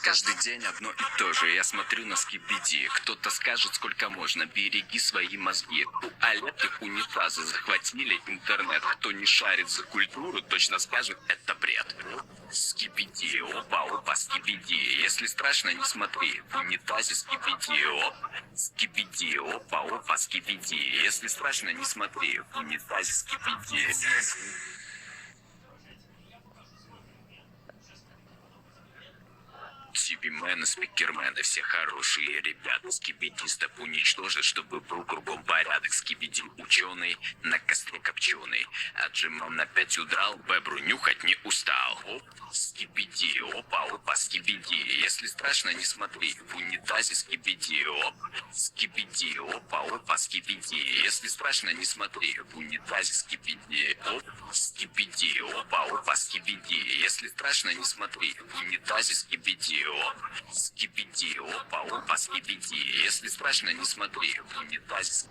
Каждый день одно и то же. Я смотрю на скибиди. Кто-то скажет, сколько можно. Береги свои мозги. Туалеты, унитазы захватили интернет. Кто не шарит за культуру, точно скажет, это бред. Скибиди, опа, опа, скибиди. Если страшно, не смотри. В унитазе скибиди, опа. Скибиди, опа, опа, скибиди. Если страшно, не смотри. В унитазе скибиди. TV-мены, спикермены, все хорошие ребята. Скибидистов уничтожат, чтобы был кругом порядок. Скибиди ученый, на костре копченый. Отжимом на 5 удрал, бебру нюхать не устал. Оп, скибиди, опа, опа, скибиди. Если страшно, не смотри, в унитазе скибиди, оп. Скибиди, опа, опа, скибиди. Если страшно, не смотри, в унитазе скибиди, оп. Скибиди, опа, опа, скибиди. Если страшно, не смотри, в унитазе скибиди, оп. Скибиди, опа, опа, скибиди. Если страшно, не смотри, в унитазе.